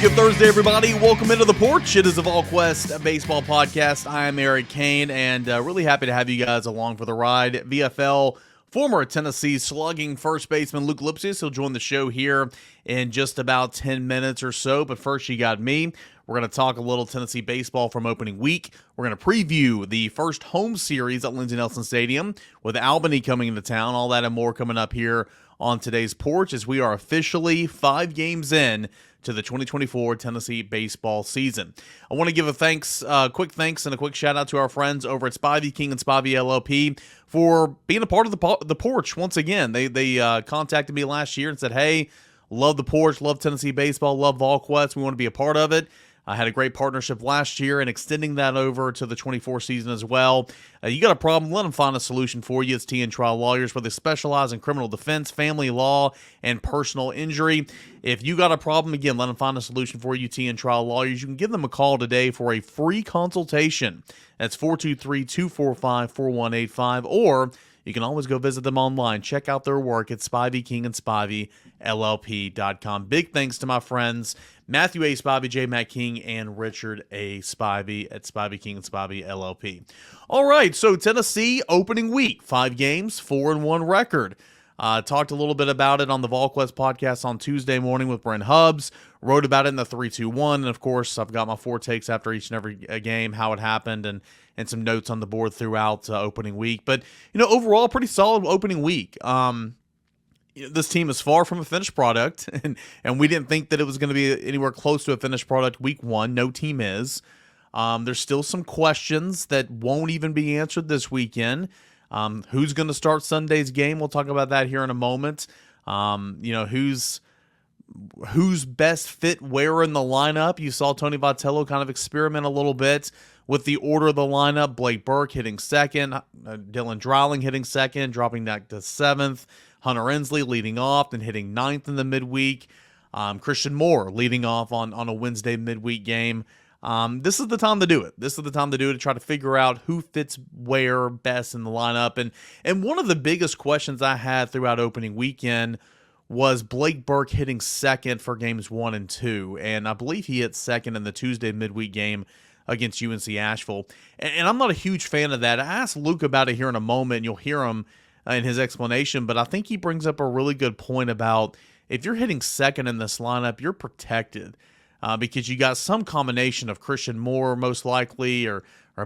good Thursday, everybody. Welcome into the Porch. It is a Volquest baseball podcast. I am Eric Kane, and really happy to have you guys along for the ride. VFL former Tennessee slugging first baseman Luc Lipcius. He'll join the show here in just about 10 minutes or so. But first, you got me. We're going to talk a little Tennessee baseball from opening week. We're going to preview the first home series at Lindsey Nelson Stadium with Albany coming into town. All that and more coming up here on today's Porch as we are officially 5 games in to the 2024 Tennessee baseball season. I want to give a quick thanks and a quick shout out to our friends over at Spivey King and Spivey LLP for being a part of the Porch once again. They contacted me last year and said, hey, love the Porch, love Tennessee baseball, love Volquest. We want to be a part of it. I had a great partnership last year and extending that over to the 24 season as well. You got a problem, let them find a solution for you. It's T&N Trial Lawyers, where they specialize in criminal defense, family law, and personal injury. If you got a problem, again, let them find a solution for you, T&N Trial Lawyers. You can give them a call today for a free consultation. That's 423-245-4185, or you can always go visit them online. Check out their work at Spivey King and Spivey LLP.com. Big thanks to my friends Matthew A. Spivey, J. Matt King, and Richard A. Spivey at Spivey King and Spivey LLP. All right, so Tennessee opening week, 5 games, 4-1 record. Talked a little bit about it on the Volquest podcast on Tuesday morning with Brent Hubbs. Wrote about it in the 3-2-1, and of course, I've got my 4 takes after each and every game, how it happened, and some notes on the board throughout opening week. But, overall, pretty solid opening week. This team is far from a finished product, and we didn't think that it was going to be anywhere close to a finished product week 1. No team is. There's still some questions that won't even be answered this weekend. Who's going to start Sunday's game? We'll talk about that here in a moment. Who's best fit where in the lineup. You saw Tony Vitello kind of experiment a little bit with the order of the lineup. Blake Burke hitting second, Dylan Dreiling hitting second, dropping back to 7th, Hunter Ensley leading off and hitting 9th in the midweek, Christian Moore leading off on a Wednesday midweek game. This is the time to do it. This is the time to do it, to try to figure out who fits where best in the lineup. And one of the biggest questions I had throughout opening weekend was Blake Burke hitting second for games 1 and 2. And I believe he hit second in the Tuesday midweek game against UNC Asheville. And I'm not a huge fan of that. I asked Luke about it here in a moment, and you'll hear him in his explanation. But I think he brings up a really good point about if you're hitting second in this lineup, you're protected. Because you got some combination of Christian Moore, most likely, or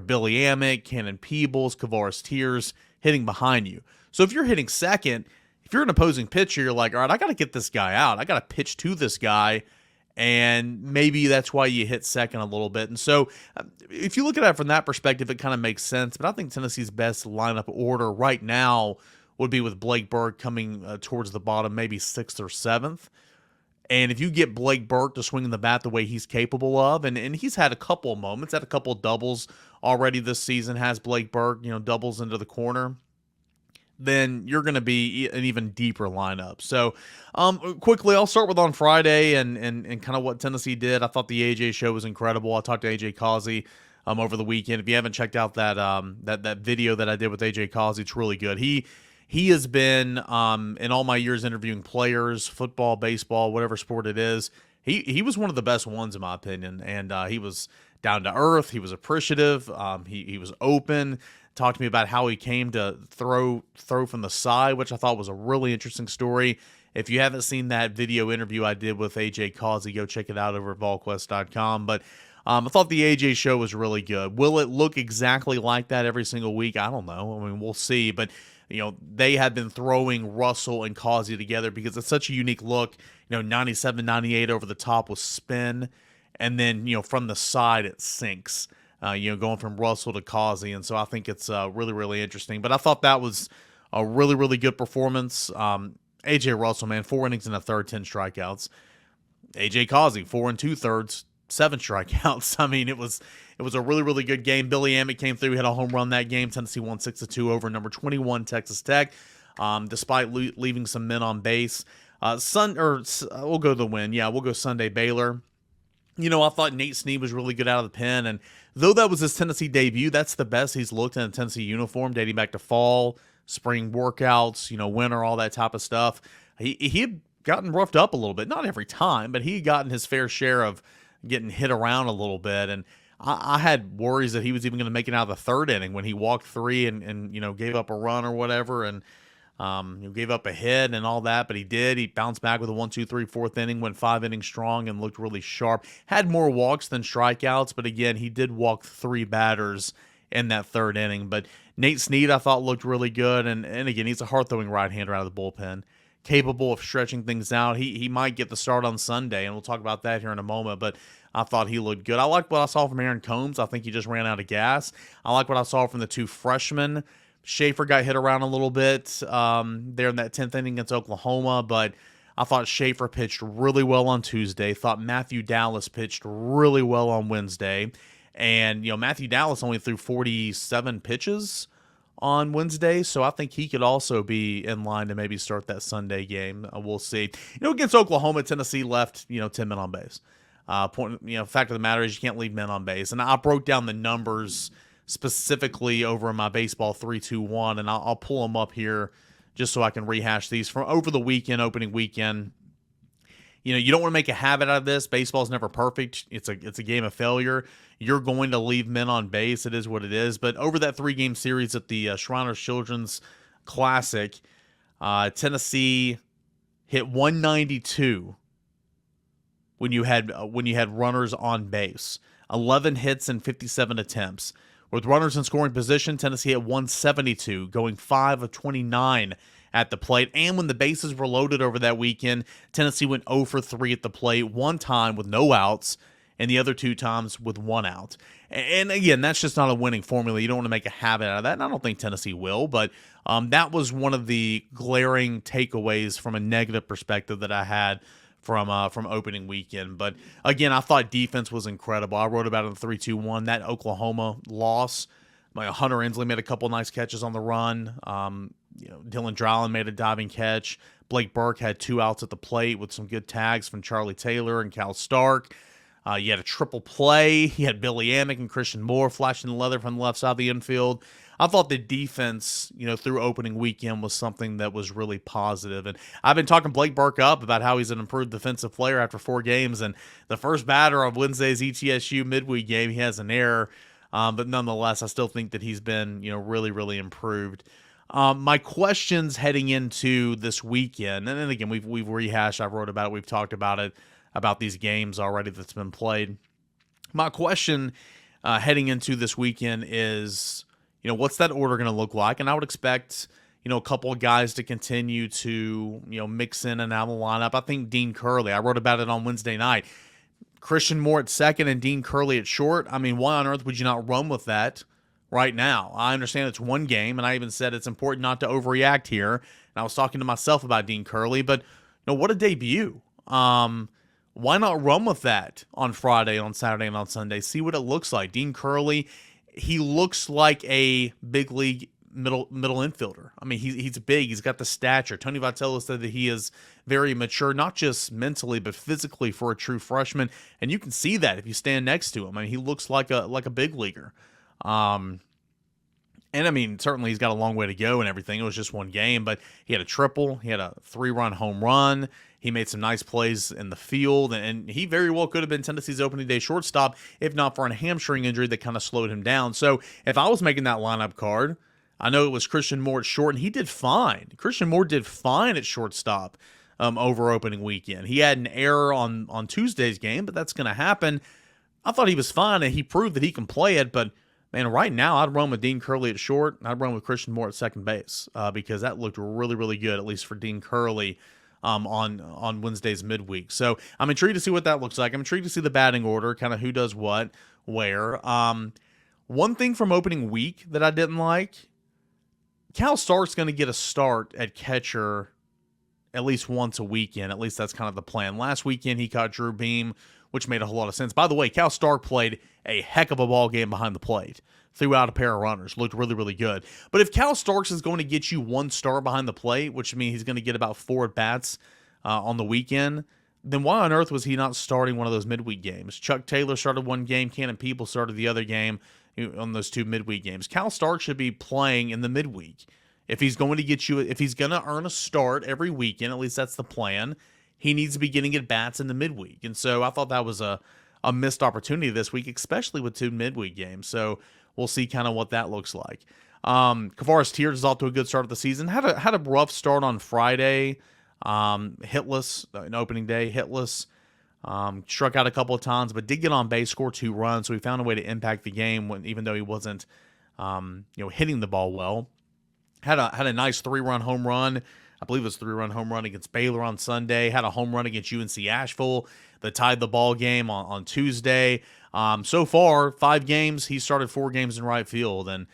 Billy Amick, Cannon Peebles, Kavaris Tears hitting behind you. So if you're hitting second, if you're an opposing pitcher, you're like, all right, I got to get this guy out. I got to pitch to this guy, and maybe that's why you hit second a little bit. And so if you look at it from that perspective, it kind of makes sense. But I think Tennessee's best lineup order right now would be with Blake Burke coming towards the bottom, maybe 6th or 7th. And if you get Blake Burke to swing the bat the way he's capable of, and he's had a couple of moments, had a couple of doubles already this season, has Blake Burke, doubles into the corner, then you're going to be an even deeper lineup. So quickly, I'll start with on Friday and kind of what Tennessee did. I thought the AJ show was incredible. I talked to AJ Causey over the weekend. If you haven't checked out that video that I did with AJ Causey, it's really good. He has been, in all my years interviewing players, football, baseball, whatever sport it is, he was one of the best ones in my opinion. And he was down to earth. He was appreciative. He was open. Talked to me about how he came to throw from the side, which I thought was a really interesting story. If you haven't seen that video interview I did with AJ Causey, go check it out over at Volquest.com. But I thought the AJ show was really good. Will it look exactly like that every single week? I don't know. I mean, we'll see. But they had been throwing Russell and Causey together because it's such a unique look. 97, 98 over the top with spin, and then from the side it sinks. Going from Russell to Causey, and so I think it's really, really interesting. But I thought that was a really, really good performance. AJ Russell, man, 4 innings and a third, 10 strikeouts. AJ Causey, 4 2/3, 7 strikeouts. I mean, it was a really, really good game. Billy Amick came through, hit a home run that game. Tennessee won 6-2 over number 21 Texas Tech, despite leaving some men on base. We'll go to the win. Yeah, we'll go Sunday Baylor. I thought Nate Snead was really good out of the pen, and though that was his Tennessee debut, that's the best he's looked in a Tennessee uniform, dating back to fall, spring workouts, winter, all that type of stuff. He had gotten roughed up a little bit. Not every time, but he had gotten his fair share of getting hit around a little bit. And I had worries that he was even going to make it out of the third inning when he walked three and gave up a run or whatever, and gave up a hit and all that, but he did. He bounced back with a 1, 2, 3, fourth inning, went 5 innings strong and looked really sharp. Had more walks than strikeouts, but again, he did walk 3 batters in that third inning. But Nate Snead, I thought, looked really good, and again, he's a hard-throwing right-hander out of the bullpen, capable of stretching things out. He might get the start on Sunday, and we'll talk about that here in a moment, but I thought he looked good. I like what I saw from Aaron Combs. I think he just ran out of gas. I like what I saw from the 2 freshmen. Schaefer got hit around a little bit there in that 10th inning against Oklahoma, but I thought Schaefer pitched really well on Tuesday. Thought Matthew Dallas pitched really well on Wednesday. And, Matthew Dallas only threw 47 pitches on Wednesday, so I think he could also be in line to maybe start that Sunday game. We'll see. Against Oklahoma, Tennessee left, 10 men on base. Fact of the matter is you can't leave men on base. And I broke down the numbers specifically over in my baseball 3-2-1, and I'll pull them up here just so I can rehash these from over the weekend, opening weekend. You don't want to make a habit out of this. Baseball's never perfect. It's a game of failure. You're going to leave men on base. It is what it is. But over that 3-game series at the Shriners Children's Classic, Tennessee hit 192 when you had runners on base. 11 hits and 57 attempts. With runners in scoring position, Tennessee at 172, going 5 of 29 at the plate. And when the bases were loaded over that weekend, Tennessee went 0 for 3 at the plate, one time with no outs, and the other 2 times with 1 out. And again, that's just not a winning formula. You don't want to make a habit out of that, and I don't think Tennessee will, but that was one of the glaring takeaways from a negative perspective that I had from opening weekend. But again, I thought defense was incredible. I wrote about it in 3-2-1. That Oklahoma loss, Hunter Inslee made a couple nice catches on the run. Dylan Dryland made a diving catch. Blake Burke had 2 outs at the plate with some good tags from Charlie Taylor and Cal Stark. You had a triple play. You had Billy Amick and Christian Moore flashing the leather from the left side of the infield. I thought the defense, through opening weekend was something that was really positive. And I've been talking Blake Burke up about how he's an improved defensive player after 4 games. And the first batter of Wednesday's ETSU midweek game, he has an error. But nonetheless, I still think that he's been, really, really improved. My questions heading into this weekend, and then again, we've rehashed, I've wrote about it, we've talked about it, about these games already that's been played. My question heading into this weekend is, what's that order going to look like? And I would expect, a couple of guys to continue to, mix in and out of the lineup. I think Dean Curley, I wrote about it on Wednesday night. Christian Moore at second and Dean Curley at short. I mean, why on earth would you not run with that right now? I understand it's one game, and I even said it's important not to overreact here. And I was talking to myself about Dean Curley, but what a debut. Why not run with that on Friday, on Saturday, and on Sunday? See what it looks like. Dean Curley, he looks like a big league middle infielder. I mean, he's big. He's got the stature. Tony Vitello said that he is very mature, not just mentally, but physically for a true freshman. And you can see that if you stand next to him. I mean, he looks like a big leaguer. And I mean, certainly he's got a long way to go and everything. It was just one game, but he had a triple. He had a 3-run home run. He made some nice plays in the field, and he very well could have been Tennessee's opening day shortstop if not for a hamstring injury that kind of slowed him down. So if I was making that lineup card, I know it was Christian Moore at short, and he did fine. Christian Moore did fine at shortstop over opening weekend. He had an error on Tuesday's game, but that's going to happen. I thought he was fine, and he proved that he can play it, but man, right now I'd run with Dean Curley at short, and I'd run with Christian Moore at second base because that looked really, really good, at least for Dean Curley on Wednesday's midweek. So I'm intrigued to see what that looks like. I'm intrigued to see the batting order, kind of who does what, where. One thing from opening week that I didn't like, Cal Stark's going to get a start at catcher at least once a weekend. At least that's kind of the plan. Last weekend he caught Drew Beam, which made a whole lot of sense. By the way, Cal Stark played a heck of a ball game behind the plate. Threw out a pair of runners. Looked really, really good. But if Cal Starks is going to get you one start behind the plate, which means he's going to get about 4 at-bats on the weekend, then why on earth was he not starting one of those midweek games? Chuck Taylor started one game. Cannon People started the other game on those 2 midweek games. Cal Stark should be playing in the midweek. If he's going to get you, if he's going to earn a start every weekend, at least that's the plan, he needs to be getting at bats in the midweek. And so I thought that was a missed opportunity this week, especially with 2 midweek games. So we'll see kind of what that looks like. Kavaris Tears is off to a good start of the season. Had a rough start on Friday. Hitless, an opening day, hitless. Struck out a couple of times, but did get on base, score 2 runs. So he found a way to impact the game even though he wasn't, hitting the ball well. Had a nice 3-run home run. I believe it was 3-run home run against Baylor on Sunday. Had a home run against UNC Asheville that tied the ball game on Tuesday. So far, 5 games. He started 4 games in right field, and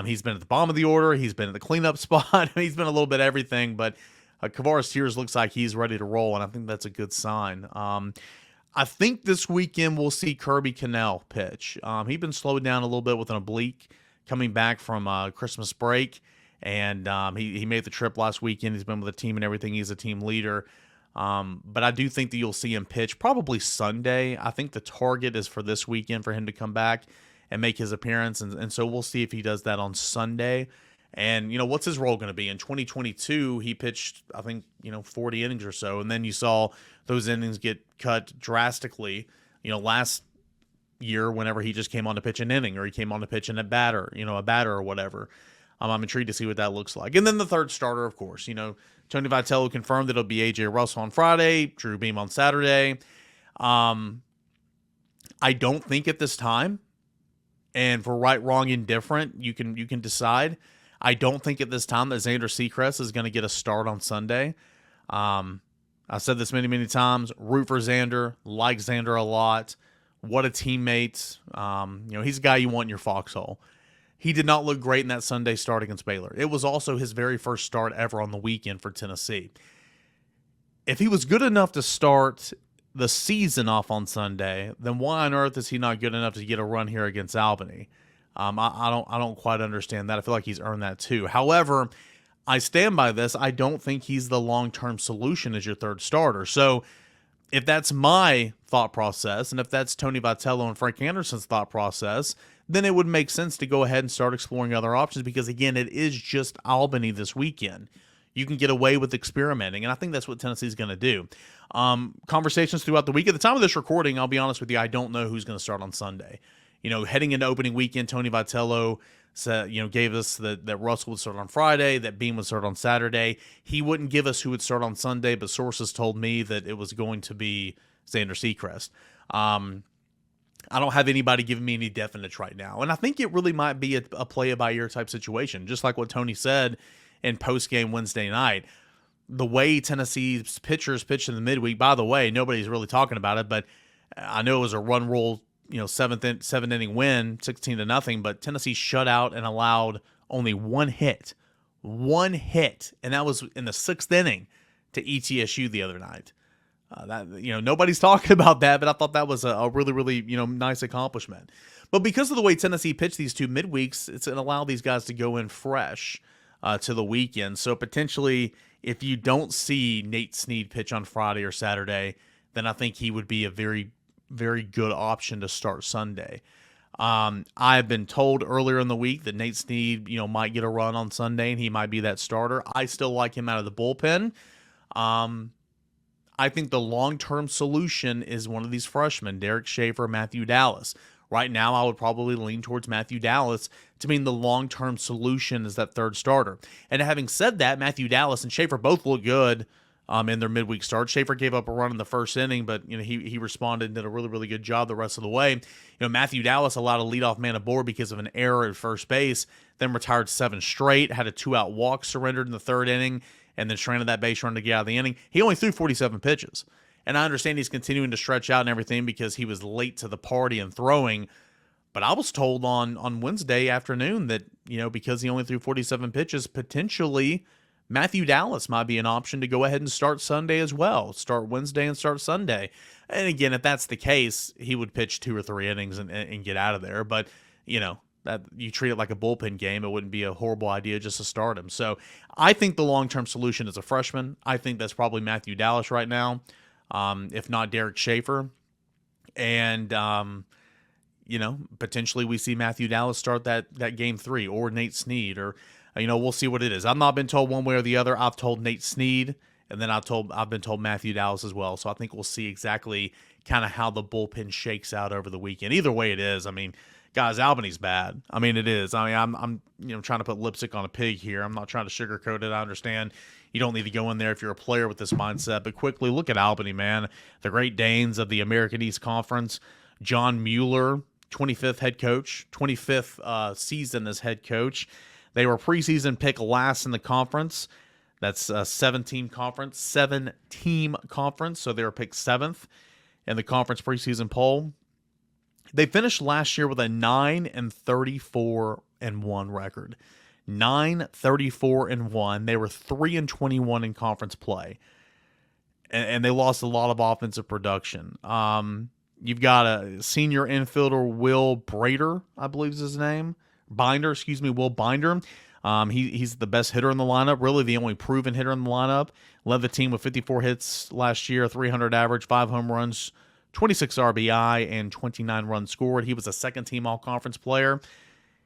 he's been at the bottom of the order. He's been at the cleanup spot. He's been a little bit of everything, but Kavaris Tears looks like he's ready to roll, and I think that's a good sign. I think this weekend we'll see Kirby Cannell pitch. He's been slowed down a little bit with an oblique coming back from Christmas break, and he made the trip last weekend. He's been with the team and everything. He's a team leader. But I do think that you'll see him pitch probably Sunday. I think the target is for this weekend for him to come back and make his appearance, and so we'll see if he does that on Sunday. And, what's his role going to be? In 2022, he pitched, I think, 40 innings or so, and then you saw those innings get cut drastically, last year whenever he just came on to pitch an inning or he came on to pitch a batter or whatever. I'm intrigued to see what that looks like. And then the third starter, of course, Tony Vitello confirmed that it'll be A.J. Russell on Friday, Drew Beam on Saturday. I don't think at this time, and for right, wrong, indifferent, you can decide. I don't think at this time that Xander Seacrest is going to get a start on Sunday. I've said this many, many times. Root for Xander. Like Xander a lot. What a teammate. He's a guy you want in your foxhole. He did not look great in that Sunday start against Baylor. It was also his very first start ever on the weekend for Tennessee. If he was good enough to start the season off on Sunday, then why on earth is he not good enough to get a run here against Albany? I don't quite understand that. I feel like he's earned that too. However, I stand by this. I don't think he's the long-term solution as your third starter. So if that's my thought process, and if that's Tony Vitello and Frank Anderson's thought process, then it would make sense to go ahead and start exploring other options because, again, it is just Albany this weekend. You can get away with experimenting, and I think that's what Tennessee's going to do. Conversations throughout the week. At the time of this recording, I'll be honest with you, I don't know who's going to start on Sunday. Heading into opening weekend, Tony Vitello said, gave us that Russell would start on Friday, that Beam would start on Saturday. He wouldn't give us who would start on Sunday, but sources told me that it was going to be Xander Seacrest. I don't have anybody giving me any definites right now, and I think it really might be a play-it-by-ear type situation, just like what Tony said in post-game Wednesday night. The way Tennessee's pitchers pitched in the midweek, by the way, nobody's really talking about it, but I know it was a run rule, 7-inning win, 16-0, but Tennessee shut out and allowed only one hit, and that was in the 6th inning to ETSU the other night. Nobody's talking about that, but I thought that was a really, really, nice accomplishment. But because of the way Tennessee pitched these 2 midweeks, it's going to allow these guys to go in fresh to the weekend. So potentially, if you don't see Nate Snead pitch on Friday or Saturday, then I think he would be a very, very good option to start Sunday. I've been told earlier in the week that Nate Snead, might get a run on Sunday and he might be that starter. I still like him out of the bullpen. I think the long-term solution is one of these freshmen, Derek Schaefer, Matthew Dallas. Right now, I would probably lean towards Matthew Dallas to mean the long-term solution is that third starter. And having said that, Matthew Dallas and Schaefer both look good in their midweek start. Schaefer gave up a run in the first inning, but he responded and did a really, really good job the rest of the way. Matthew Dallas allowed a leadoff man aboard because of an error at first base, then retired 7 straight, had a 2-out walk surrendered in the 3rd inning, and then stranded that base run to get out of the inning. He only threw 47 pitches. And I understand he's continuing to stretch out and everything because he was late to the party and throwing. But I was told on Wednesday afternoon that, because he only threw 47 pitches, potentially Matthew Dallas might be an option to go ahead and start Sunday as well. Start Wednesday and start Sunday. And again, if that's the case, he would pitch 2 or 3 innings and get out of there. But, that you treat it like a bullpen game, it wouldn't be a horrible idea just to start him. So I think the long-term solution is a freshman. I think that's probably Matthew Dallas right now, if not Derek Schaefer. And, potentially we see Matthew Dallas start that game 3 or Nate Snead or, we'll see what it is. I've not been told one way or the other. I've told Nate Snead And then I've been told Matthew Dallas as well. So I think we'll see exactly kind of how the bullpen shakes out over the weekend. Either way it is, I mean, guys, Albany's bad. I mean, it is. I mean, I'm trying to put lipstick on a pig here. I'm not trying to sugarcoat it. I understand you don't need to go in there if you're a player with this mindset. But quickly, look at Albany, man. The Great Danes of the American East Conference. John Mueller, 25th head coach, 25th season as head coach. They were preseason pick last in the conference. That's a 7-team conference, so they were picked 7th in the conference preseason poll. They finished last year with a 9-34-1 record. 9-34-1. They were 3-21 in conference play, and they lost a lot of offensive production. You've got a senior infielder, Will Brader, I believe is his name. Will Binder. He's the best hitter in the lineup, really the only proven hitter in the lineup. Led the team with 54 hits last year, 300 average, 5 home runs, 26 RBI, and 29 runs scored. He was a second-team all-conference player.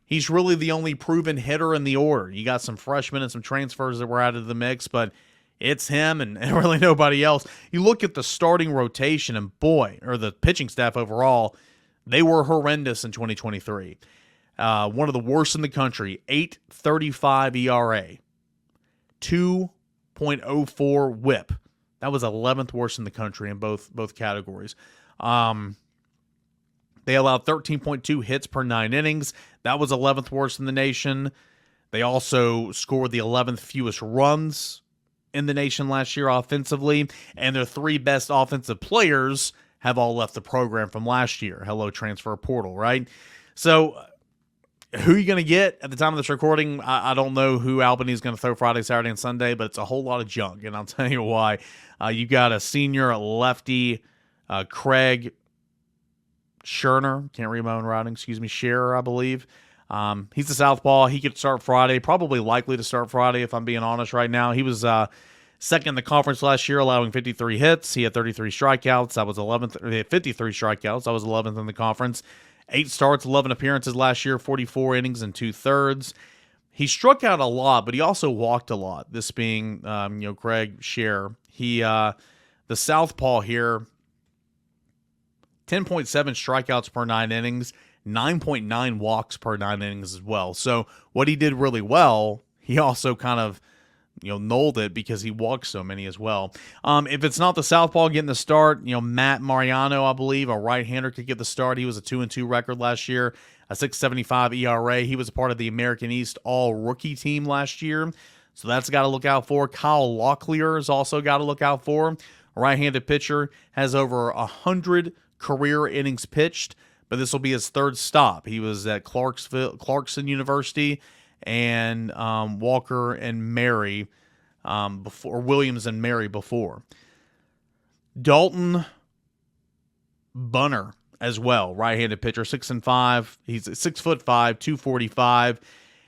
He's really the only proven hitter in the order. You got some freshmen and some transfers that were added to the mix, but it's him and really nobody else. You look at the starting rotation, and or the pitching staff overall, they were horrendous in 2023. One of the worst in the country, 8.35 ERA, 2.04 WHIP. That was 11th worst in the country in both categories. They allowed 13.2 hits per 9 innings. That was 11th worst in the nation. They also scored the 11th fewest runs in the nation last year offensively, and their 3 best offensive players have all left the program from last year. Hello, transfer portal, right? So who are you going to get at the time of this recording? I don't know who Albany is going to throw Friday, Saturday, and Sunday, but it's a whole lot of junk, and I'll tell you why. You got a senior lefty, Craig Scherner, can't read my own writing, Scherer, I believe. He's a southpaw. He could start Friday, probably likely to start Friday if I'm being honest right now. He was second in the conference last year, allowing 53 hits. He had 33 strikeouts. I was 11th. He had 53 strikeouts. I was 11th in the conference. 8 starts, 11 appearances last year, 44 innings and 2/3. He struck out a lot, but he also walked a lot. This being, Craig Scherer. He, the southpaw here, 10.7 strikeouts per 9 innings, 9.9 walks per 9 innings as well. So what he did really well, he also kind of, nulled it because he walked so many as well. If it's not the southpaw getting the start, Matt Mariano, I believe, a right-hander, could get the start. He was a 2-2 record last year, a 6.75 ERA. He was a part of the American East all-rookie team last year, so that's got to look out for. Kyle Locklear has also got to look out for. A right-handed pitcher, has over 100 career innings pitched, but this will be his 3rd stop. He was at Clarkson University and Walker and Mary before, Williams and Mary before. Dalton Bunner as well, right-handed pitcher, 6'5". He's 6'5", 245.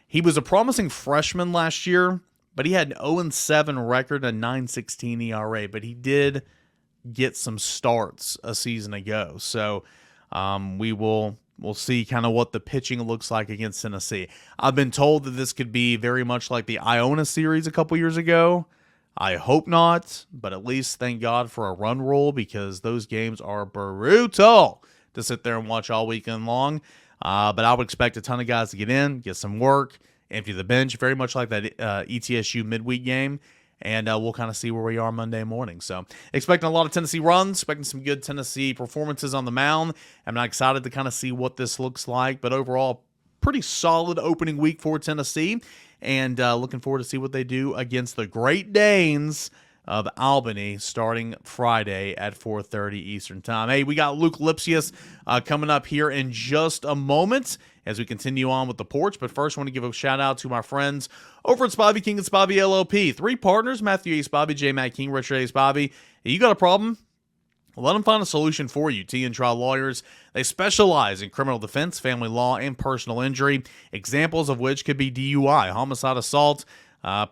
He was a promising freshman last year, but he had an 0-7 record, a 9.16 ERA, but he did get some starts a season ago. So we'll see kind of what the pitching looks like against Tennessee. I've been told that this could be very much like the Iona series a couple years ago. I hope not, but at least thank God for a run rule, because those games are brutal to sit there and watch all weekend long. But I would expect a ton of guys to get in, get some work, empty the bench, very much like that ETSU midweek game. And we'll kind of see where we are Monday morning. So expecting a lot of Tennessee runs, expecting some good Tennessee performances on the mound. I'm not excited to kind of see what this looks like, but overall, pretty solid opening week for Tennessee. And looking forward to see what they do against the Great Danes of Albany starting Friday at 4:30 Eastern Time. Hey, we got Luc Lipcius coming up here in just a moment as we continue on with the Porch. But first, I want to give a shout-out to my friends over at Spivey King and Spivey LLP. 3 partners, Matthew A. Spivey, J. Matt King, Richard A. Spivey. You got a problem? Let them find a solution for you. T and Trial Lawyers. They specialize in criminal defense, family law, and personal injury, examples of which could be DUI, homicide, assault,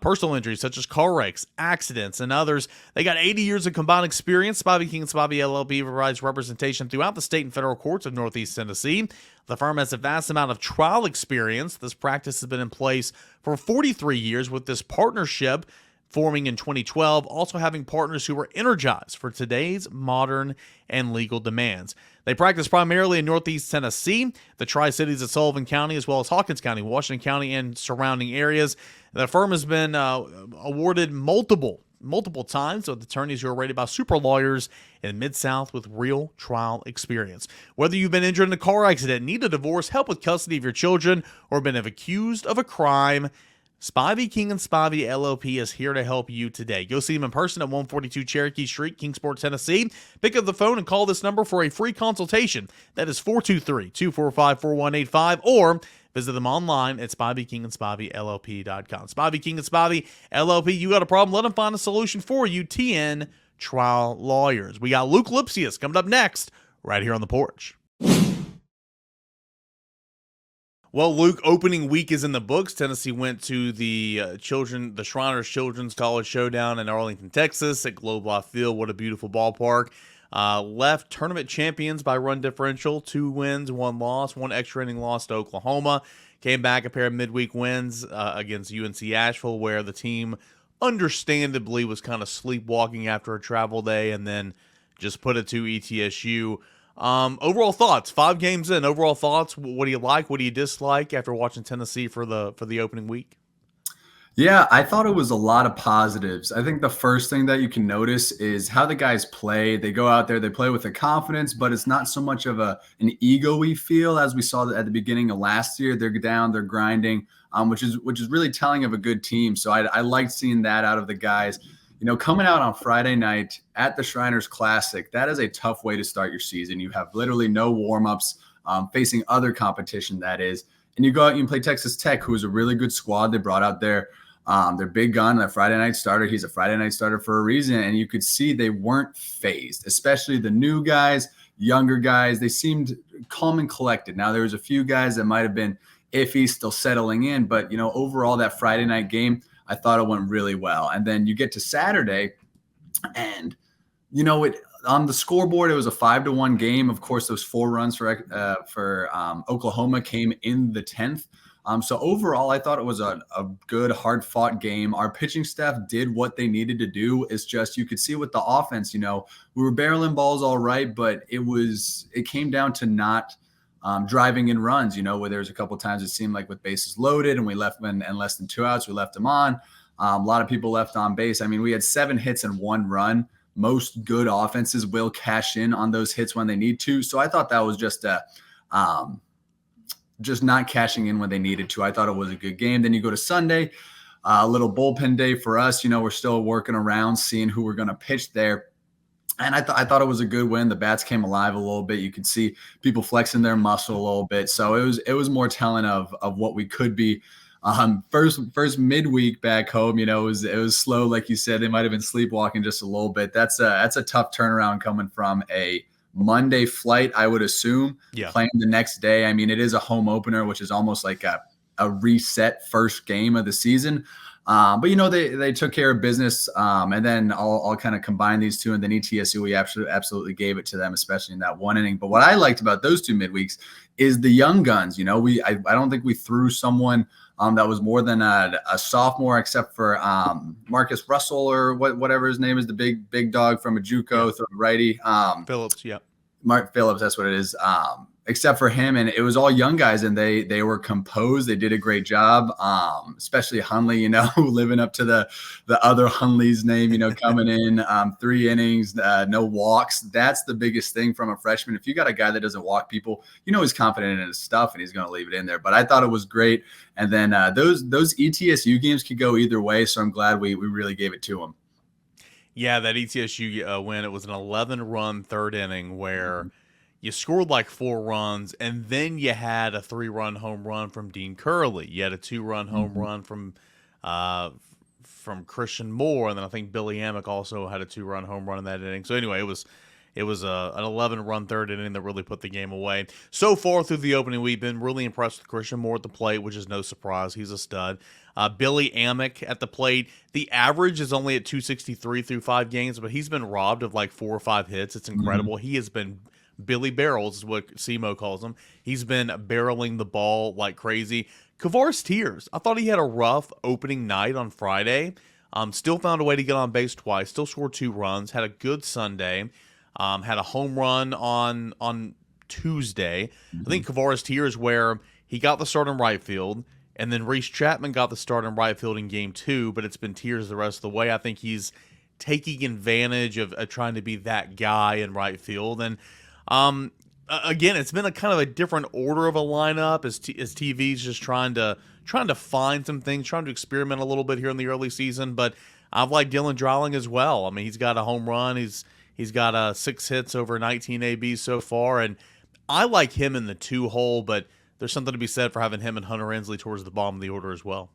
personal injuries such as car wrecks, accidents, and others. They got 80 years of combined experience. Spivey King and Spivey LLP provides representation throughout the state and federal courts of Northeast Tennessee. The firm has a vast amount of trial experience. This practice has been in place for 43 years with this partnership forming in 2012, also having partners who were energized for today's modern and legal demands. They practice primarily in Northeast Tennessee, the Tri-Cities of Sullivan County, as well as Hawkins County, Washington County, and surrounding areas. The firm has been awarded multiple times with attorneys who are rated by super lawyers in Mid-South with real trial experience. Whether you've been injured in a car accident, need a divorce, help with custody of your children, or been accused of a crime, Spivey, King and Spivey LLP is here to help you today. Go see them in person at 142 Cherokee Street, Kingsport, Tennessee. Pick up the phone and call this number for a free consultation. That is 423-245-4185, or visit them online at SpiveyKingandSpiveyLLP.com. Spivey, King and Spivey LLP, you got a problem, let them find a solution for you. TN Trial Lawyers. We got Luc Lipcius coming up next, right here on the porch. Well, Luke, opening week is in the books. Tennessee went to the Shriners Children's College Showdown in Arlington, Texas at Globe Life Field. What a beautiful ballpark. Left tournament champions by run differential, 2 wins, 1 loss, 1 extra inning loss to Oklahoma. Came back a pair of midweek wins against UNC Asheville, where the team understandably was kind of sleepwalking after a travel day, and then just put it to ETSU. Overall thoughts, 5 games in, overall thoughts. What do you like? What do you dislike after watching Tennessee for the opening week? Yeah, I thought it was a lot of positives. I think the first thing that you can notice is how the guys play. They go out there, they play with a confidence, but it's not so much of an ego-y feel as we saw at the beginning of last year. They're down, they're grinding, which is really telling of a good team. So I liked seeing that out of the guys. You know, coming out on Friday night at the Shriners Classic, that is a tough way to start your season. You have literally no warm-ups, facing other competition, that is. And you go out and you play Texas Tech, who is a really good squad. They brought out their big gun, their Friday night starter. He's a Friday night starter for a reason. And you could see they weren't phased, especially the new guys, younger guys. They seemed calm and collected. Now, there was a few guys that might have been iffy, still settling in. But, you know, overall, that Friday night game, I thought it went really well. And then you get to Saturday and, you know, on the scoreboard, it was a 5-1 game. Of course, those 4 runs for Oklahoma came in the 10th. So overall, I thought it was a good, hard-fought game. Our pitching staff did what they needed to do. It's just you could see with the offense, you know, we were barreling balls all right, but it came down to not driving in runs, you know, where there's a couple times it seemed like with bases loaded and we left and less than 2 outs, we left them on. A lot of people left on base. I mean, we had 7 hits and 1 run. Most good offenses will cash in on those hits when they need to. So I thought that was just not cashing in when they needed to. I thought it was a good game. Then you go to Sunday, a little bullpen day for us. You know, we're still working around, seeing who we're going to pitch there. And I thought it was a good win. The bats came alive a little bit. You could see people flexing their muscle a little bit. So it was more telling of what we could be. First midweek back home, you know, it was slow, like you said. They might have been sleepwalking just a little bit. That's a tough turnaround coming from a Monday flight, I would assume. Yeah. Playing the next day. I mean, it is a home opener, which is almost like a reset first game of the season. But, you know, they took care of business. And then I'll kind of combine these two. And then ETSU, we absolutely gave it to them, especially in that 1 inning. But what I liked about those 2 midweeks is the young guns. You know, I don't think we threw someone that was more than a sophomore, except for Marcus Russell or whatever his name is, the big dog from a JUCO, righty. Phillips, yeah. Mark Phillips, that's what it is. Except for him, and it was all young guys, and they were composed. They did a great job, especially Hunley, you know, living up to the other Hunley's name, you know, coming in 3 innings, no walks. That's the biggest thing from a freshman. If you got a guy that doesn't walk people, you know he's confident in his stuff, and he's going to leave it in there. But I thought it was great. And then those ETSU games could go either way, so I'm glad we really gave it to them. Yeah, that ETSU win, it was an 11-run 3rd inning where you scored like 4 runs, and then you had a 3-run home run from Dean Curley. You had a 2-run home run from Christian Moore, and then I think Billy Amick also had a 2-run home run in that inning. So anyway, it was an 11-run 3rd inning that really put the game away. So far through the opening, we've been really impressed with Christian Moore at the plate, which is no surprise. He's a stud. Billy Amick at the plate. The average is only at 263 through 5 games, but he's been robbed of like 4 or 5 hits. It's incredible. He has been Billy Barrels is what SEMO calls him. He's been barreling the ball like crazy. Kavares Tears, I thought he had a rough opening night on Friday. Still found a way to get on base twice. Still scored 2 runs. Had a good Sunday. Had a home run on Tuesday. I think Kavares Tears where he got the start in right field, and then Reese Chapman got the start in right field in game 2, but it's been Tears the rest of the way. I think he's taking advantage of trying to be that guy in right field. And again, it's been a kind of a different order of a lineup as TV's just trying to find some things, trying to experiment a little bit here in the early season. But I've liked Dylan Dreiling as well. I mean, he's got a home run. He's got 6 hits over 19 ABs so far, and I like him in the 2 hole. But there's something to be said for having him and Hunter Ensley towards the bottom of the order as well.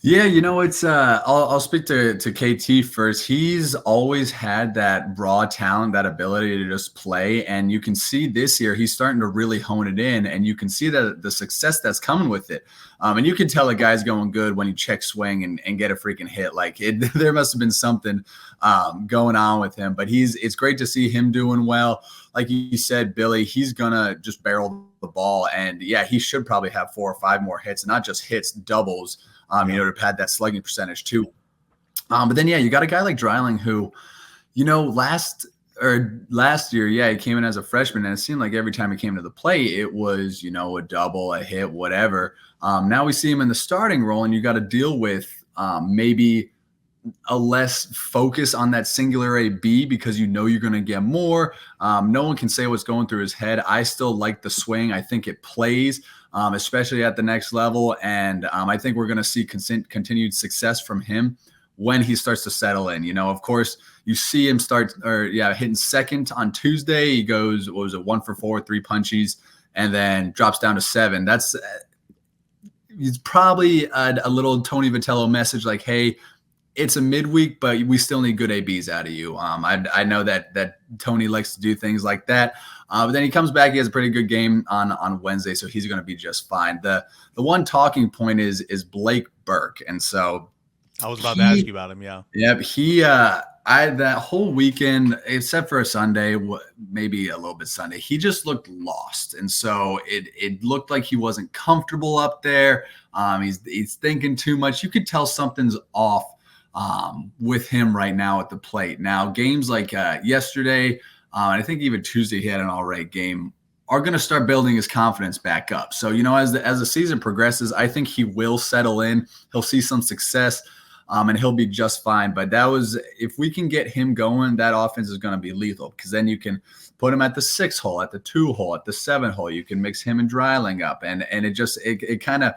Yeah, it's I'll speak to KT first. He's always had that raw talent, that ability to just play, and you can see this year he's starting to really hone it in, and you can see that the success that's coming with it. And you can tell a guy's going good when you check swing and get a freaking hit. Like there must have been something going on with him, but it's great to see him doing well. Like you said, Billy, he's gonna just barrel the ball, and yeah, he should probably have 4 or 5 more hits, not just hits, doubles. To have had that slugging percentage too. But then, yeah, you got a guy like Dreiling who, last year, he came in as a freshman, and it seemed like every time he came to the plate, it was, a double, a hit, whatever. Now we see him in the starting role, and you got to deal with maybe a less focus on that singular AB because you're going to get more. No one can say what's going through his head. I still like the swing. I think it plays. Especially at the next level. And I think we're going to see continued success from him when he starts to settle in. Of course, you see him hitting second on Tuesday. He goes, 1 for 4, 3 punchies, and then drops down to 7. He's probably a little Tony Vitello message like, hey, it's a midweek, but we still need good ABs out of you. I know that Tony likes to do things like that. But then he comes back. He has a pretty good game on Wednesday, so he's going to be just fine. The one talking point is Blake Burke, and so I was about to ask you about him. Yeah. Yep. That whole weekend, except for a Sunday, maybe a little bit Sunday, he just looked lost, and so it looked like he wasn't comfortable up there. He's thinking too much. You could tell something's off with him right now at the plate. Now, games like yesterday, and I think even Tuesday he had an all right game, are going to start building his confidence back up. So, as the season progresses, I think he will settle in. He'll see some success, and he'll be just fine. But if we can get him going, that offense is going to be lethal because then you can put him at the 6 hole, at the 2 hole, at the 7 hole. You can mix him and Dreiling up, and it kind of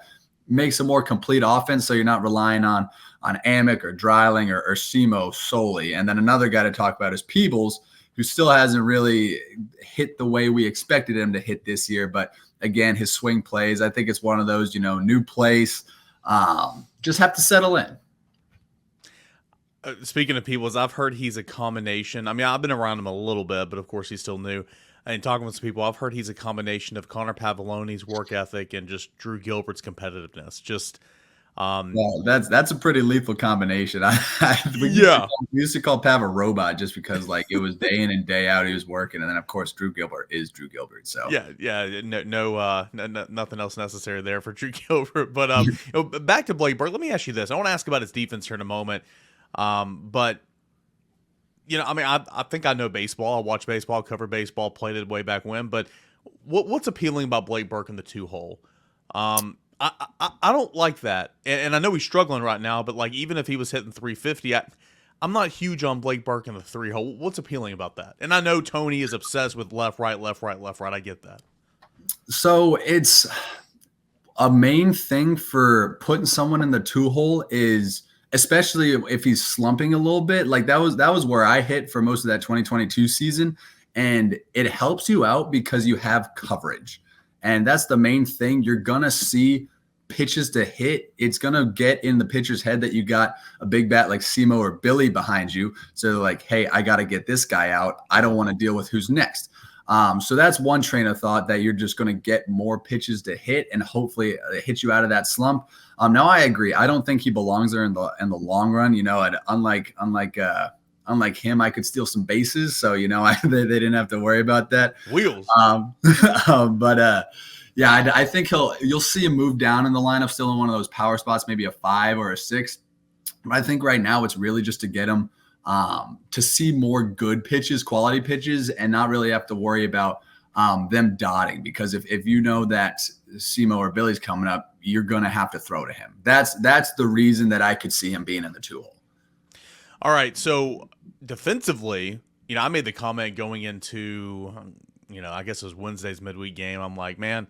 makes a more complete offense. So you're not relying on Amick or Dreiling or Simo solely. And then another guy to talk about is Peebles, who still hasn't really hit the way we expected him to hit this year. But again, his swing plays, I think it's one of those, new place. Just have to settle in. Speaking of Peebles, I've heard he's a combination. I mean, I've been around him a little bit, but of course he's still new. And talking with some people, I've heard he's a combination of Connor Pavoloni's work ethic and just Drew Gilbert's competitiveness. Well, that's a pretty lethal combination. We used to call Pav a robot just because it was day in and day out he was working, and then of course Drew Gilbert is Drew Gilbert. So no, nothing else necessary there for Drew Gilbert. But back to Blake Burke. Let me ask you this. I want to ask about his defense here in a moment. But I think I know baseball. I watch baseball, cover baseball, played it way back when. But what's appealing about Blake Burke in the 2 hole? I don't like that, and I know he's struggling right now. But even if he was hitting 350, I'm not huge on Blake Burke in the 3 hole. What's appealing about that? And I know Tony is obsessed with left, right, left, right, left, right. I get that. So it's a main thing for putting someone in the 2 hole is, especially if he's slumping a little bit. That was where I hit for most of that 2022 season, and it helps you out because you have coverage. And that's the main thing. You're going to see pitches to hit. It's going to get in the pitcher's head that you got a big bat like Simo or Billy behind you. So they're like, hey, I got to get this guy out. I don't want to deal with who's next. So that's one train of thought, that you're just going to get more pitches to hit and hopefully hit you out of that slump. Now I agree. I don't think he belongs there in the long run. And unlike him, I could steal some bases. So, they didn't have to worry about that. Wheels. I think you'll see him move down in the lineup, still in one of those power spots, maybe a 5 or a 6. But I think right now it's really just to get him to see more good pitches, quality pitches, and not really have to worry about them dotting. Because if you know that Simo or Billy's coming up, you're going to have to throw to him. That's the reason that I could see him being in the 2-hole. All right, so defensively, I made the comment going into, I guess it was Wednesday's midweek game. I'm like, man,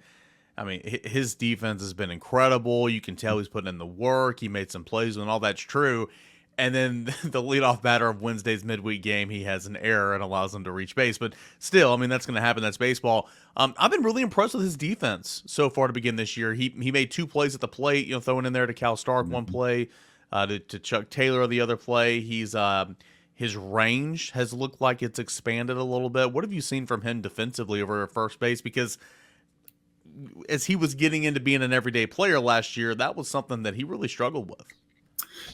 I mean, his defense has been incredible. You can tell he's putting in the work. He made some plays, and all that's true. And then the leadoff batter of Wednesday's midweek game, he has an error and allows him to reach base. But still, I mean, that's going to happen. That's baseball. I've been really impressed with his defense so far to begin this year. He made 2 plays at the plate, throwing in there to Cal Stark one play, to Chuck Taylor the other play. His range has looked like it's expanded a little bit. What have you seen from him defensively over at first base? Because as he was getting into being an everyday player last year, that was something that he really struggled with.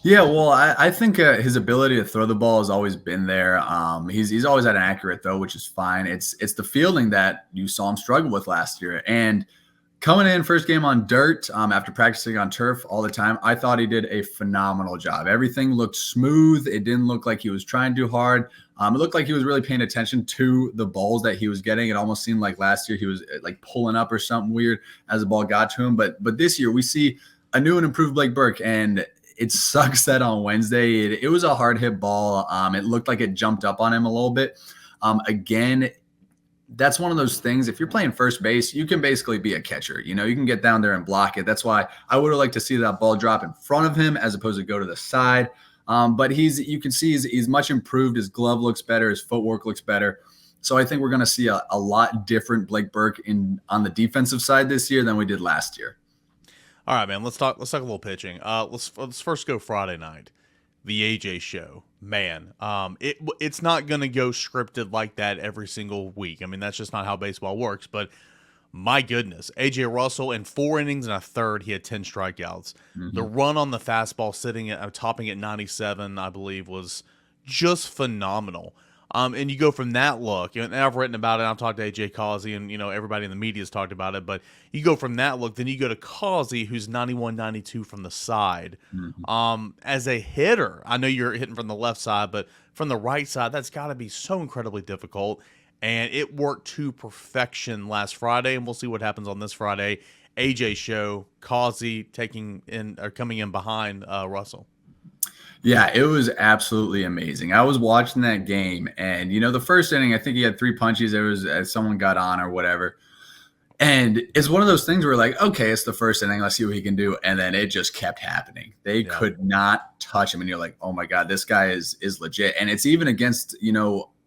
Yeah, well, I think his ability to throw the ball has always been there. He's always had an accurate throw, which is fine. It's the fielding that you saw him struggle with last year. And coming in first game on dirt, after practicing on turf all the time, I thought he did a phenomenal job. Everything looked smooth. It didn't look like he was trying too hard. It looked like he was really paying attention to the balls that he was getting. It almost seemed like last year he was like pulling up or something weird as the ball got to him. But this year we see a new and improved Blake Burke, and it sucks that on Wednesday it was a hard hit ball. It looked like it jumped up on him a little bit. Again, that's one of those things. If you're playing first base, you can basically be a catcher. You can get down there and block it. That's why I would have liked to see that ball drop in front of him as opposed to go to the side. But you can see he's much improved. His glove looks better. His footwork looks better. So I think we're going to see a lot different Blake Burke on the defensive side this year than we did last year. All right, man. Let's talk a little pitching. Let's first go Friday night, the AJ show. Man, it's not going to go scripted like that every single week. I mean, that's just not how baseball works. But my goodness, AJ Russell in 4 innings and a third, he had 10 strikeouts. Mm-hmm. The run on the fastball, topping at 97, I believe, was just phenomenal. And you go from that look, and I've written about it. I've talked to AJ Causey, and everybody in the media has talked about it. But you go from that look, then you go to Causey, who's 91-92 from the side. Mm-hmm. As a hitter, I know you're hitting from the left side, but from the right side, that's got to be so incredibly difficult. And it worked to perfection last Friday, and we'll see what happens on this Friday. AJ show, Causey coming in behind Russell. Yeah, it was absolutely amazing. I was watching that game, and the first inning, I think he had 3 punches. It was as someone got on or whatever. And it's one of those things where like, okay, it's the first inning. Let's see what he can do. And then it just kept happening. They could not touch him. And you're like, oh my God, this guy is legit. And it's even against,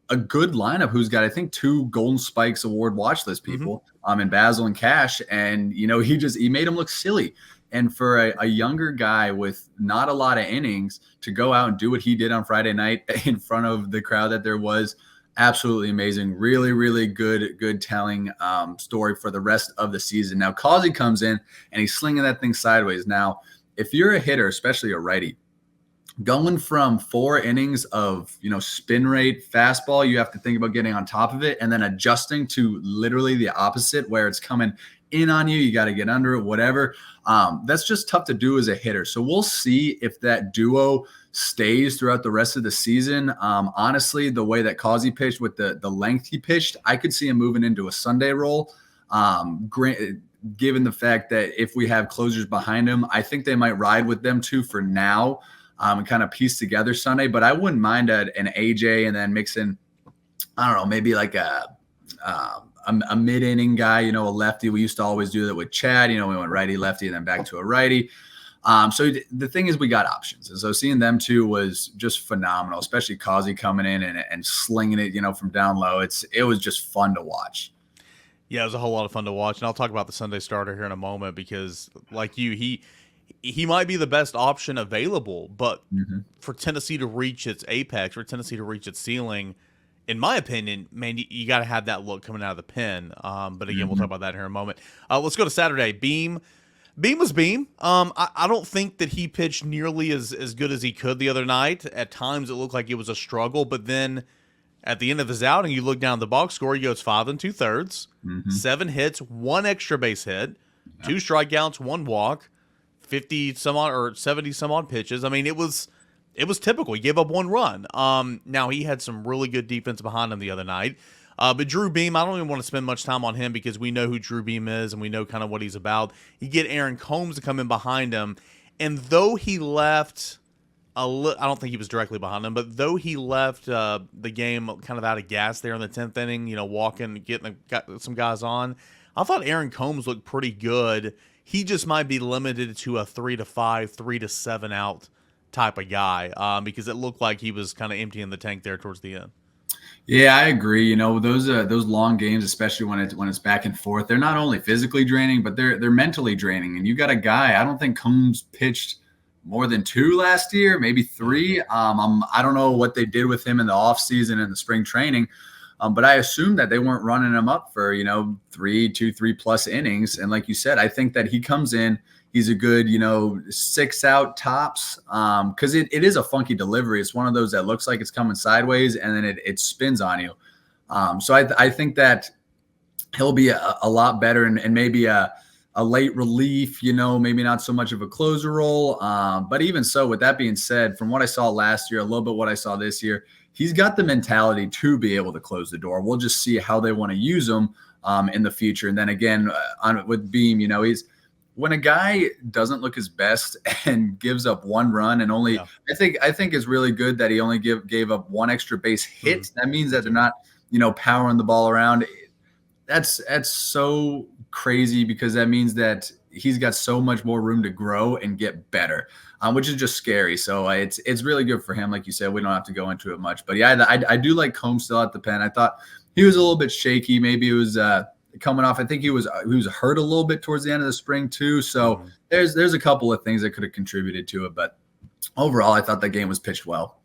a good lineup who's got, I think, 2 Golden Spikes Award watch list people, in Basil and Cash. And, he made him look silly. And for a younger guy with not a lot of innings to go out and do what he did on Friday night in front of the crowd that there was, absolutely amazing. Really, really good telling story for the rest of the season. Now, Causey comes in and he's slinging that thing sideways. Now, if you're a hitter, especially a righty, going from 4 innings of, spin rate fastball, you have to think about getting on top of it and then adjusting to literally the opposite where it's coming in on you. You got to get under it, whatever. That's just tough to do as a hitter. So we'll see if that duo stays throughout the rest of the season. Honestly, the way that Causey pitched with the length he pitched, I could see him moving into a Sunday role. Given the fact that if we have closers behind him, I think they might ride with them too for now. And kind of piece together Sunday, but I wouldn't mind an AJ and then mix in, I don't know, maybe like a mid-inning guy, a lefty. We used to always do that with Chad. We went righty, lefty, and then back to a righty. So the thing is we got options. And so seeing them two was just phenomenal, especially Causey coming in and slinging it, from down low. It was just fun to watch. Yeah, it was a whole lot of fun to watch. And I'll talk about the Sunday starter here in a moment because like you, he might be the best option available, but for Tennessee to reach its apex, for Tennessee to reach its ceiling, in my opinion, man, you got to have that look coming out of the pen. But again, we'll talk about that here in a moment. Let's go to Saturday. Beam was Beam. I don't think that he pitched nearly as good as he could the other night. At times, it looked like it was a struggle, but then at the end of his outing, you look down at the box score, he goes 5 2/3, 7 hits, 1 extra base hit, 2 strikeouts, 1 walk. 50 some odd or 70 some odd pitches. I mean, it was It was typical. He gave up one run. Now he had some really good defense behind him the other night. But Drew Beam, I don't even want to spend much time on him because we know who Drew Beam is and we know kind of what he's about. You get Aaron Combs to come in behind him, and though he left I don't think he was directly behind him, but though he left the game kind of out of gas there in the 10th inning, walking, getting some guys on, I thought Aaron Combs looked pretty good. He just might be limited to a 3 to 5, 3 to 7 out type of guy because it looked like he was kind of emptying the tank there towards the end. Yeah, I agree. Those long games, especially when it's back and forth, they're not only physically draining, but they're mentally draining. And you got a guy, I don't think Combs pitched more than 2 last year, maybe 3. I don't know what they did with him in the offseason and the spring training, but I assume that they weren't running him up for 3 plus innings. And like you said, I think that he comes in, he's a good 6 out tops because it is a funky delivery. It's one of those that looks like it's coming sideways and then it spins on you. So I think that he'll be a lot better and maybe a late relief, maybe not so much of a closer role. But even so, with that being said, from what I saw last year, a little bit what I saw this year, he's got the mentality to be able to close the door. We'll just see how they want to use him in the future. And then again, with Beam, when a guy doesn't look his best and gives up 1 run and only, I think it's really good that he only gave up 1 extra base hit. That means that they're not, powering the ball around. That's so crazy because that means that he's got so much more room to grow and get better, which is just scary. So it's really good for him. Like you said, we don't have to go into it much, but yeah, I do like Combs still at the pen. I thought he was a little bit shaky. Maybe it was coming off. I think he was hurt a little bit towards the end of the spring too. So there's a couple of things that could have contributed to it, but overall, I thought that game was pitched well.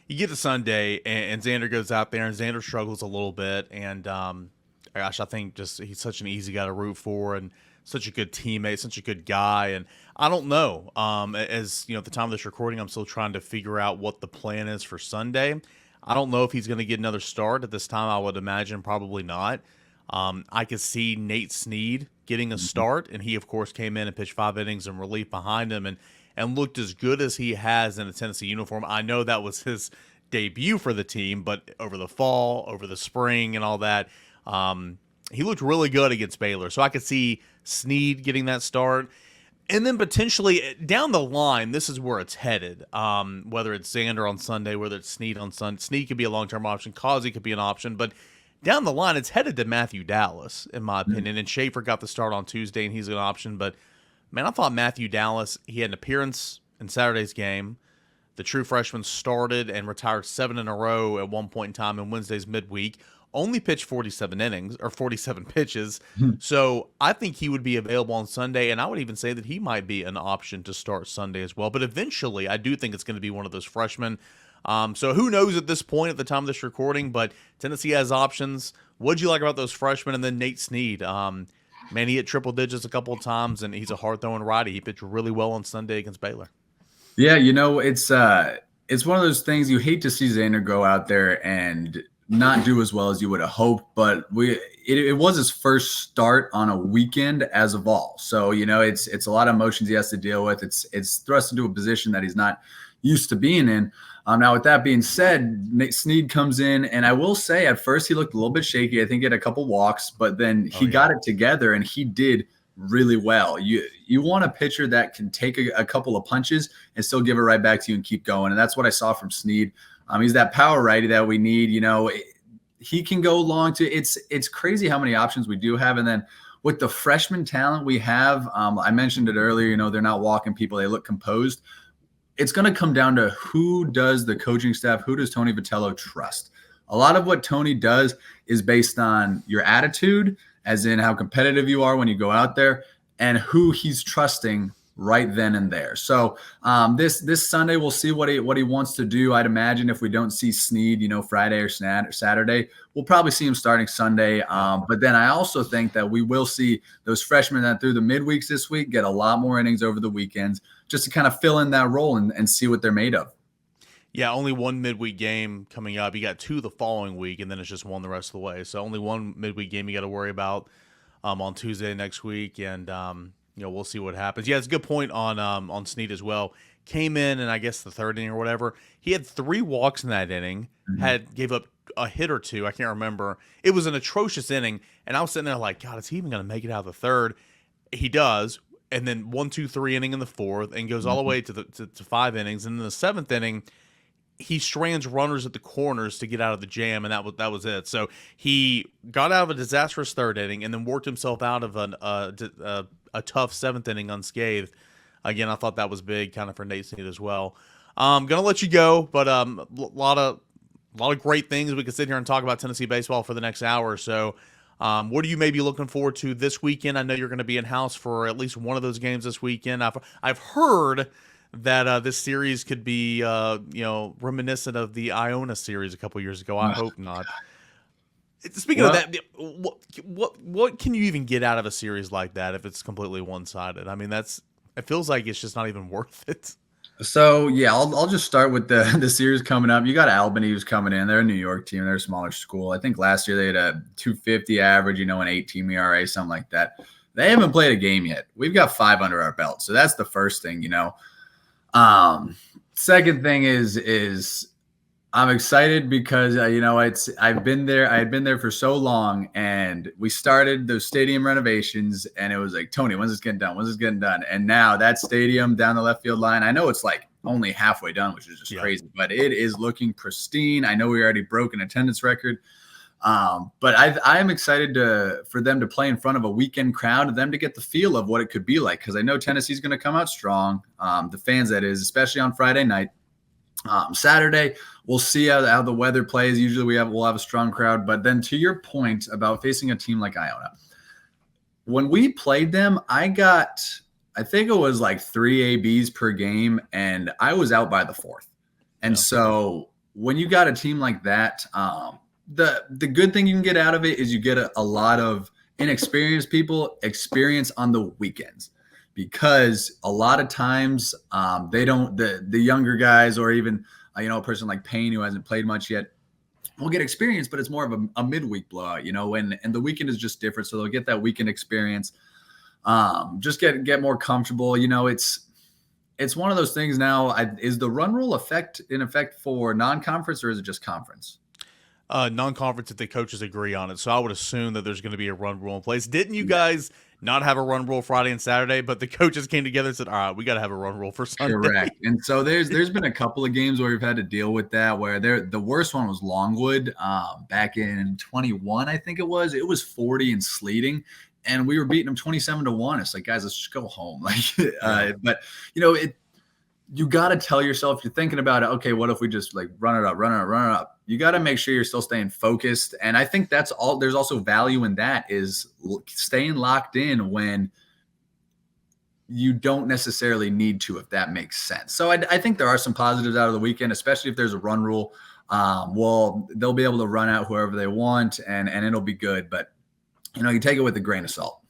You get to Sunday and Xander goes out there and Xander struggles a little bit. And gosh, I think just he's such an easy guy to root for and such a good teammate, such a good guy. And I don't know, as at the time of this recording, I'm still trying to figure out what the plan is for Sunday. I don't know if he's going to get another start at this time. I would imagine probably not. I could see Nate Snead getting a start, and he, of course, came in and pitched 5 innings in relief behind him and looked as good as he has in a Tennessee uniform. I know that was his debut for the team, but over the fall, over the spring, and all that, he looked really good against Baylor. So I could see Snead getting that start. And then potentially down the line, this is where it's headed. Whether it's Xander on Sunday, whether it's Snead on Sunday. Snead could be a long-term option. Causey could be an option. But down the line, it's headed to Matthew Dallas, in my opinion. And Schaefer got the start on Tuesday, and he's an option. But, man, I thought Matthew Dallas, he had an appearance in Saturday's game. The true freshman started and retired 7 in a row at one point in time in Wednesday's midweek. Only pitched 47 innings or 47 pitches. So I think he would be available on Sunday, and I would even say that he might be an option to start Sunday as well. But eventually, I do think it's going to be one of those freshmen. So who knows at this point at the time of this recording, but Tennessee has options. What'd you like about those freshmen? And then Nate Snead. Man, he hit triple digits a couple of times, and he's a hard-throwing righty. He pitched really well on Sunday against Baylor. Yeah, it's one of those things you hate to see Xander go out there and not do as well as you would have hoped, but it was his first start on a weekend as of all. So, it's a lot of emotions he has to deal with. It's thrust into a position that he's not used to being in. Now, with that being said, Nate Snead comes in, and I will say at first he looked a little bit shaky. I think he had a couple walks, but then he got it together, and he did really well. You want a pitcher that can take a couple of punches and still give it right back to you and keep going, and that's what I saw from Snead. He's that power righty that we need. He can go long to. It's crazy how many options we do have, and then with the freshman talent we have, I mentioned it earlier. They're not walking people; they look composed. It's going to come down to who does the coaching staff, who does Tony Vitello trust. A lot of what Tony does is based on your attitude, as in how competitive you are when you go out there, and who he's trusting right then and there. So this Sunday, we'll see what he wants to do. I'd imagine if we don't see Snead, Friday or Saturday, we'll probably see him starting Sunday. But then I also think that we will see those freshmen that through the midweeks this week get a lot more innings over the weekends just to kind of fill in that role and see what they're made of. Yeah, only one midweek game coming up. You got 2 the following week, and then it's just 1 the rest of the way. So only one midweek game you got to worry about on Tuesday next week. And we'll see what happens. Yeah, it's a good point on Snead as well. Came in and I guess the third inning or whatever, he had 3 walks in that inning. Gave up a hit or two. I can't remember. It was an atrocious inning, and I was sitting there like, God, is he even going to make it out of the third? He does, and then 1, 2, 3 inning in the fourth, and goes all the way to 5 innings. And in the 7th inning, he strands runners at the corners to get out of the jam, and that was it. So he got out of a disastrous 3rd inning, and then worked himself out of a tough 7th inning unscathed. Again, I thought that was big, kind of for Nate Snead as well. I'm gonna let you go, but a lot of great things. We could sit here and talk about Tennessee baseball for the next hour or so. What are you maybe looking forward to this weekend? I know you're going to be in house for at least one of those games this weekend. I've heard that this series could be reminiscent of the Iona series a couple years ago. I hope not. Speaking of that, what can you even get out of a series like that if it's completely one-sided? I mean, it feels like it's just not even worth it. So yeah, I'll just start with the series coming up. You got Albany who's coming in. They're a New York team. They're a smaller school. I think last year they had a 250 average, an 18 ERA, something like that. They haven't played a game yet. We've got 5 under our belt. So that's the first thing, Second thing is I'm excited because I've been there. I had been there for so long, and we started those stadium renovations, and it was like, Tony, when's this getting done? When's this getting done? And now that stadium down the left field line, I know it's like only halfway done, which is just crazy, but it is looking pristine. I know we already broke an attendance record, but I am excited for them to play in front of a weekend crowd, them to get the feel of what it could be like, because I know Tennessee's going to come out strong. The fans, that is, especially on Friday night. Saturday, we'll see how the weather plays. Usually we'll have a strong crowd. But then to your point about facing a team like Iona, when we played them, I think it was like 3 ABs per game, and I was out by the 4th. And so when you got a team like that, the good thing you can get out of it is you get a lot of inexperienced people experience on the weekends. Because a lot of times they don't, the younger guys, or even a person like Payne who hasn't played much yet, will get experience, but it's more of a midweek blowout, and the weekend is just different, so they'll get that weekend experience, just get more comfortable. It's one of those things now. Is the run rule in effect for non-conference, or is it just conference? Non-conference if the coaches agree on it. So I would assume that there's going to be a run rule in place. Didn't you guys not have a run rule Friday and Saturday, but the coaches came together and said, all right, we got to have a run rule for Sunday. Correct. And so there's been a couple of games where we've had to deal with that, where the worst one was Longwood back in 21, I think it was. It was 40 and sleeting, and we were beating them 27-1. It's like, guys, let's just go home. But you got to tell yourself, you're thinking about it, okay, what if we just run it up? You got to make sure you're still staying focused. And I think that's all. There's also value in that, is staying locked in when you don't necessarily need to, if that makes sense. So I think there are some positives out of the weekend, especially if there's a run rule. They'll be able to run out whoever they want, and it'll be good. But, you take it with a grain of salt.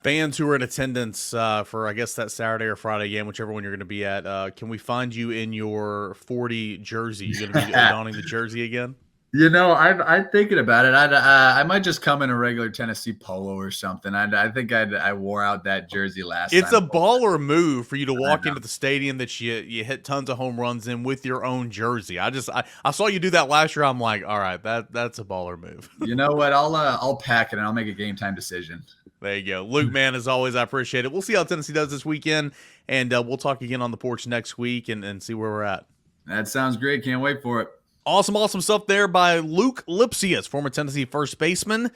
Fans who are in attendance for, I guess, that Saturday or Friday game, whichever one you're going to be at, can we find you in your 40 jersey? You going to be donning the jersey again? I'm thinking about it. I might just come in a regular Tennessee polo or something. I think I wore out that jersey last time. It's a baller move for you to walk into the stadium that you hit tons of home runs in with your own jersey. I saw you do that last year. I'm like, all right, that's a baller move. You know what? I'll pack it and I'll make a game time decision. There you go. Luke, man, as always, I appreciate it. We'll see how Tennessee does this weekend, and we'll talk again on the porch next week and see where we're at. That sounds great. Can't wait for it. Awesome stuff there by Luc Lipcius, former Tennessee first baseman,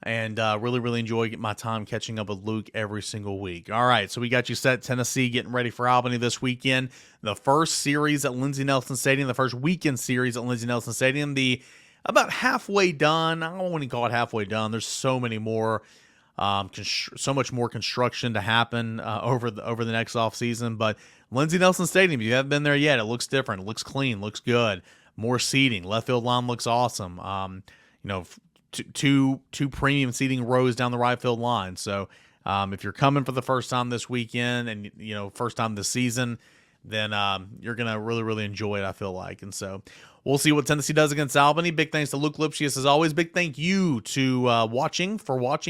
and really enjoy my time catching up with Luke every single week. All right, so we got you set. Tennessee getting ready for Albany this weekend. The first series at Lindsey Nelson Stadium, the first weekend series at Lindsey Nelson Stadium, about halfway done. I don't want to call it halfway done. There's so many more. So much more construction to happen over the next offseason. But Lindsey Nelson Stadium, if you haven't been there yet, it looks different. It looks clean, looks good. More seating. Left field line looks awesome. Two premium seating rows down the right field line. So if you're coming for the first time this weekend and, first time this season, then you're going to really enjoy it, I feel like. And so We'll see what Tennessee does against Albany. Big thanks to Luc Lipcius as always. Big thank you to watching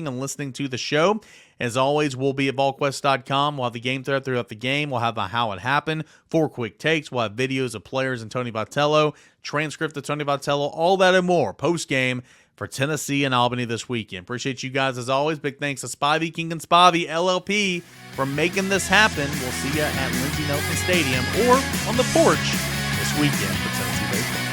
and listening to the show. As always, we'll be at Volquest.com. We'll have the game thread throughout the game. We'll have how it happened, 4 quick takes. We'll have videos of players and Tony Vitello, transcript of Tony Vitello, all that and more post-game for Tennessee and Albany this weekend. Appreciate you guys as always. Big thanks to Spivey King and Spivey LLP for making this happen. We'll see you at Lindsey Nelson Stadium or on the Porch this weekend for Tennessee baseball.